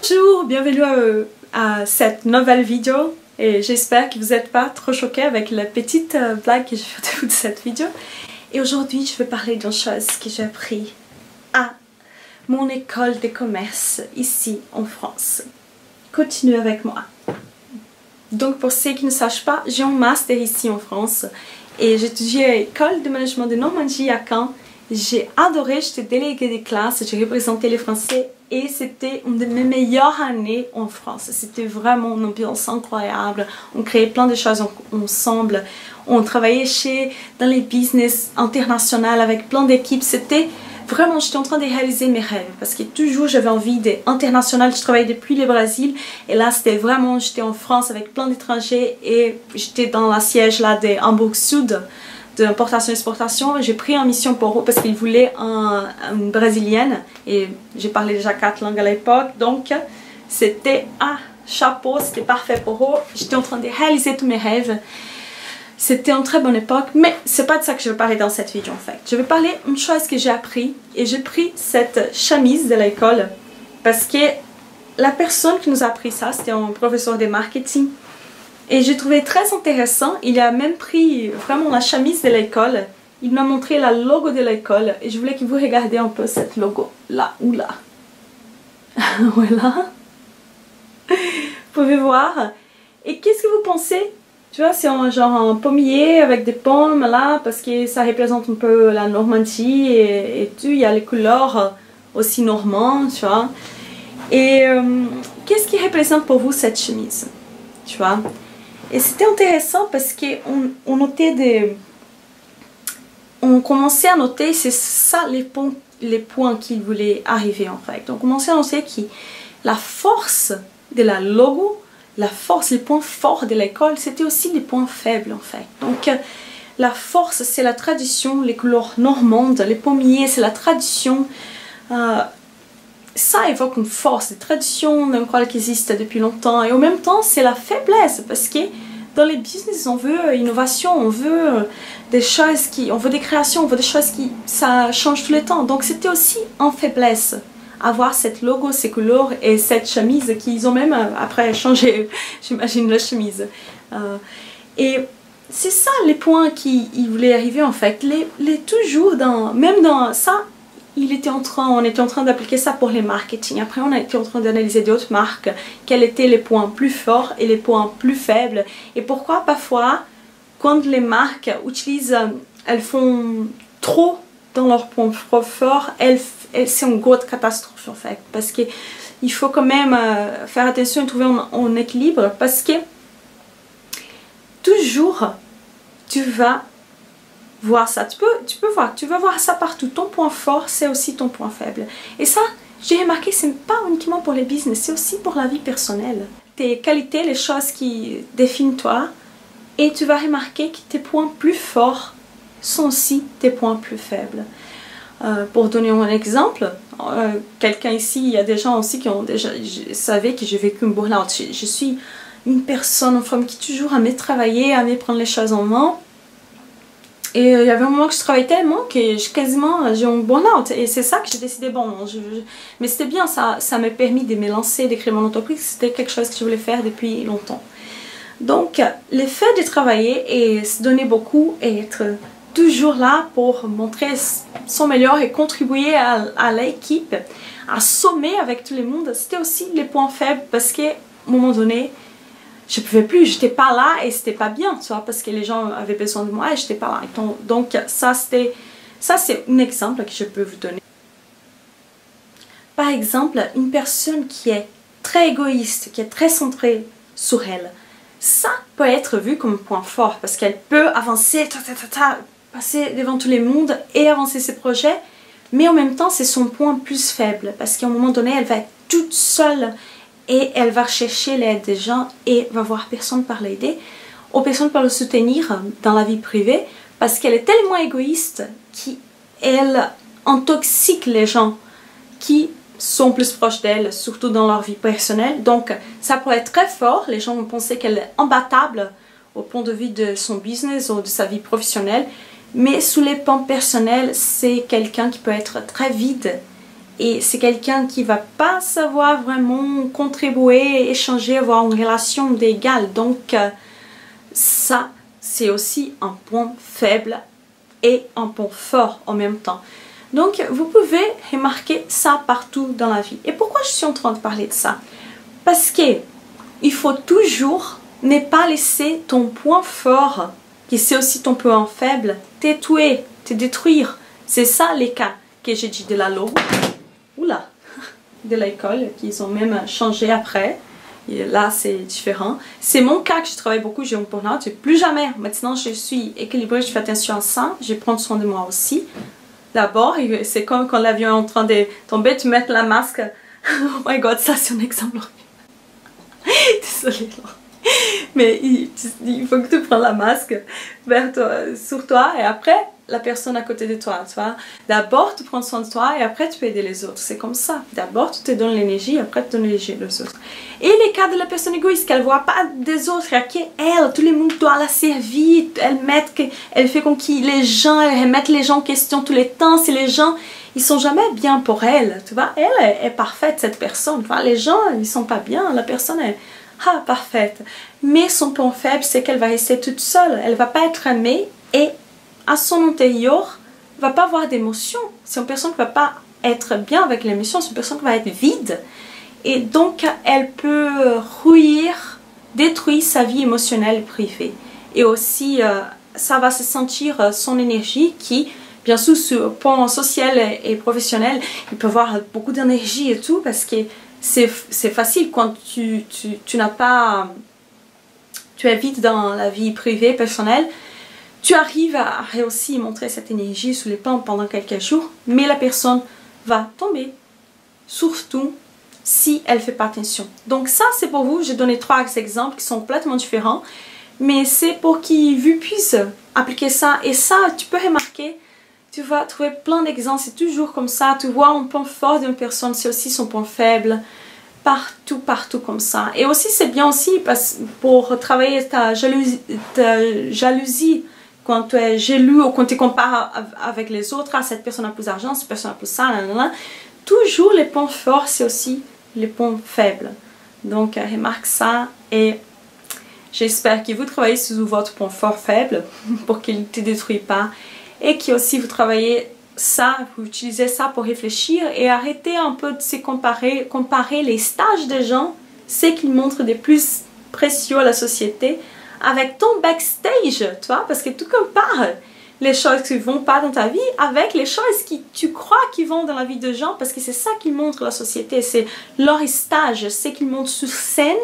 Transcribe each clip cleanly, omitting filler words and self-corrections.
Bonjour, bienvenue à cette nouvelle vidéo et j'espère que vous n'êtes pas trop choqués avec la petite blague que j'ai fait au début de cette vidéo. Et aujourd'hui je vais parler d'une chose que j'ai appris à mon école de commerce ici en France. Continuez avec moi. Donc pour ceux qui ne sachent pas, j'ai un master ici en France et j'étudie à l'école de management de Normandie à Caen. J'ai adoré, j'étais déléguée des classes, j'ai représenté les Français et c'était une de mes meilleures années en France. C'était vraiment une ambiance incroyable, on créait plein de choses ensemble, on travaillait dans les business internationaux avec plein d'équipes, c'était vraiment, j'étais en train de réaliser mes rêves parce que toujours j'avais envie d'international, je travaillais depuis le Brésil et là c'était vraiment, j'étais en France avec plein d'étrangers et j'étais dans la siège là de Hambourg Sud d'importation et exportation. J'ai pris en mission pour eux parce qu'ils voulaient une brésilienne et j'ai parlé déjà 4 langues à l'époque, donc c'était chapeau, c'était parfait pour eux. J'étais en train de réaliser tous mes rêves. C'était une très bonne époque, mais c'est pas de ça que je vais parler dans cette vidéo en fait. Je vais parler d'une chose que j'ai appris et j'ai pris cette chemise de l'école parce que la personne qui nous a appris ça, c'était un professeur de marketing. Et j'ai trouvé très intéressant, il a même pris vraiment la chemise de l'école, il m'a montré la logo de l'école et je voulais que vous regardiez un peu cette logo, là ou là. Voilà. Vous pouvez voir. Et qu'est-ce que vous pensez? Tu vois, c'est genre un pommier avec des pommes là, parce que ça représente un peu la Normandie et tout, il y a les couleurs aussi normandes, tu vois. Et qu'est-ce qui représente pour vous cette chemise? Tu vois? Et c'était intéressant parce qu'on notait on commençait à noter, c'est ça les points qu'il voulait arriver en fait. On commençait à noter que la force de la logo, la force, les points forts de l'école, c'était aussi les points faibles en fait. Donc la force c'est la tradition, les couleurs normandes, les pommiers c'est la tradition. Ça évoque une force, des traditions d'un quoi qui existe depuis longtemps et en même temps c'est la faiblesse parce que dans les business on veut innovation, on veut des choses on veut des créations, on veut des choses ça change tout le temps. Donc c'était aussi en faiblesse avoir cette logo, ces couleurs et cette chemise qu'ils ont même après changé, j'imagine la chemise. Et c'est ça les points qu'ils voulaient arriver en fait, toujours même dans ça. On était en train d'appliquer ça pour les marketing. Après, on a été en train d'analyser d'autres marques, quels étaient les points plus forts et les points plus faibles. Et pourquoi parfois, quand les marques elles font trop dans leurs points forts, c'est une grosse catastrophe en fait. Parce qu'il faut quand même faire attention et trouver un équilibre. Parce que toujours, tu vas voir ça, tu vas voir ça partout. Ton point fort c'est aussi ton point faible et ça j'ai remarqué c'est pas uniquement pour les business, c'est aussi pour la vie personnelle. Tes qualités, les choses qui définissent toi et tu vas remarquer que tes points plus forts sont aussi tes points plus faibles. Pour donner un exemple, quelqu'un ici, il y a des gens aussi qui ont déjà savent que j'ai vécu un burn-out. Je suis une personne, une femme qui toujours aimait travailler, aimait prendre les choses en main. Et il y avait un moment que je travaillais tellement que j'ai un burn-out et c'est ça que j'ai décidé, bon, mais c'était bien, ça m'a permis de me lancer, de créer mon entreprise, c'était quelque chose que je voulais faire depuis longtemps. Donc le fait de travailler et se donner beaucoup et être toujours là pour montrer son meilleur et contribuer à l'équipe, à sommer avec tout le monde, c'était aussi les points faibles parce qu'à un moment donné, je pouvais plus, j'étais pas là et c'était pas bien, tu vois, parce que les gens avaient besoin de moi et j'étais pas là. Donc ça c'est un exemple que je peux vous donner. Par exemple, une personne qui est très égoïste, qui est très centrée sur elle, ça peut être vu comme un point fort parce qu'elle peut avancer, passer devant tout le monde et avancer ses projets, mais en même temps c'est son point plus faible parce qu'à un moment donné elle va être toute seule et elle va chercher l'aide des gens et va voir personne pour l'aider ou personne pour le soutenir dans la vie privée parce qu'elle est tellement égoïste qu'elle intoxique les gens qui sont plus proches d'elle, surtout dans leur vie personnelle. Donc ça pourrait être très fort, les gens vont penser qu'elle est imbattable au point de vue de son business ou de sa vie professionnelle, Mais sous les plans personnels, c'est quelqu'un qui peut être très vide. Et c'est quelqu'un qui va pas savoir vraiment contribuer, échanger, avoir une relation d'égal. Donc ça, c'est aussi un point faible et un point fort en même temps. Donc vous pouvez remarquer ça partout dans la vie. Et pourquoi je suis en train de parler de ça? Parce que il faut toujours ne pas laisser ton point fort, qui c'est aussi ton point faible, te tuer, te détruire. C'est ça les cas que j'ai dit de la loi. Oula, de l'école, qu'ils ont même changé après. Et là, c'est différent. C'est mon cas que je travaille beaucoup, j'ai un burn-out. Plus jamais. Maintenant, je suis équilibrée, je fais attention à ça. Je prends soin de moi aussi. D'abord, c'est comme quand l'avion est en train de tomber, tu mets la masque. Oh my god, ça c'est un exemple horrible. Désolée. Mais il faut que tu prennes la masque vers toi, sur toi et après la personne à côté de toi. Tu vois? D'abord tu prends soin de toi et après tu peux aider les autres. C'est comme ça. D'abord tu te donnes l'énergie et après tu donnes l'énergie aux autres. Et les cas de la personne égoïste, qu'elle ne voit pas des autres, qu'elle, tout le monde doit la servir. Elle fait comme qui les gens, elle remet les gens en question tout le temps. Si les gens ils sont jamais bien pour elle, tu vois, elle est parfaite cette personne. Tu vois? Les gens ils sont pas bien, la personne est parfaite. Mais son point faible, c'est qu'elle va rester toute seule. Elle va pas être aimée et à son intérieur, elle va pas avoir d'émotion. C'est une personne qui va pas être bien avec l'émotion, c'est une personne qui va être vide. Et donc, elle peut ruir, détruire sa vie émotionnelle privée. Et aussi, ça va se sentir son énergie qui, bien sûr, sur le plan social et professionnel, il peut avoir beaucoup d'énergie et tout parce que c'est facile quand tu n'as pas, tu es vide dans la vie privée, personnelle, tu arrives à réussir à montrer cette énergie sous les plans pendant quelques jours, mais la personne va tomber, surtout si elle ne fait pas attention. Donc ça c'est pour vous, j'ai donné 3 exemples qui sont complètement différents, mais c'est pour qu'ils vous puissent appliquer ça, et ça tu peux remarquer, tu vas trouver plein d'exemples, c'est toujours comme ça, tu vois un point fort d'une personne, c'est aussi son point faible, partout comme ça. Et aussi c'est bien aussi pour travailler ta jalousie, quand tu es jaloux ou quand tu compares avec les autres, cette personne a plus d'argent, cette personne a plus ça, toujours les points forts c'est aussi les points faibles. Donc remarque ça et j'espère que vous travaillez sur votre point fort faible pour qu'il ne te détruise pas. Et que aussi vous travaillez ça, vous utilisez ça pour réfléchir et arrêter un peu de se comparer les stages des gens, ce qu'ils montrent de plus précieux à la société, avec ton backstage, tu vois, parce que tu compares les choses qui ne vont pas dans ta vie avec les choses que tu crois qui vont dans la vie de gens, parce que c'est ça qu'ils montrent à la société, c'est leur stage, ce qu'ils montrent sur scène.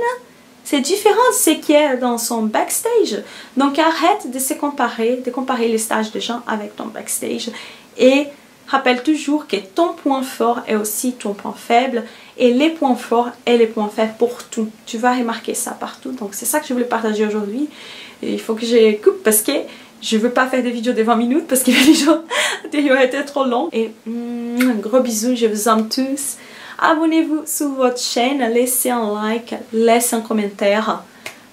C'est différent de ce qui est dans son backstage. Donc arrête de se comparer, de comparer les stages des gens avec ton backstage. Et rappelle toujours que ton point fort est aussi ton point faible. Et les points forts et les points faibles pour tout. Tu vas remarquer ça partout. Donc c'est ça que je voulais partager aujourd'hui. Il faut que je coupe parce que je ne veux pas faire des vidéos de 20 minutes parce que les vidéos auraient été trop longues. Et gros bisous, je vous aime tous. Abonnez-vous sur votre chaîne, laissez un like, laissez un commentaire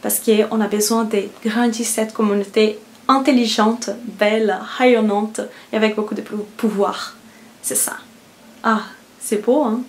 parce qu'on a besoin de grandir cette communauté intelligente, belle, rayonnante et avec beaucoup de pouvoir. C'est ça. Ah, c'est beau, hein?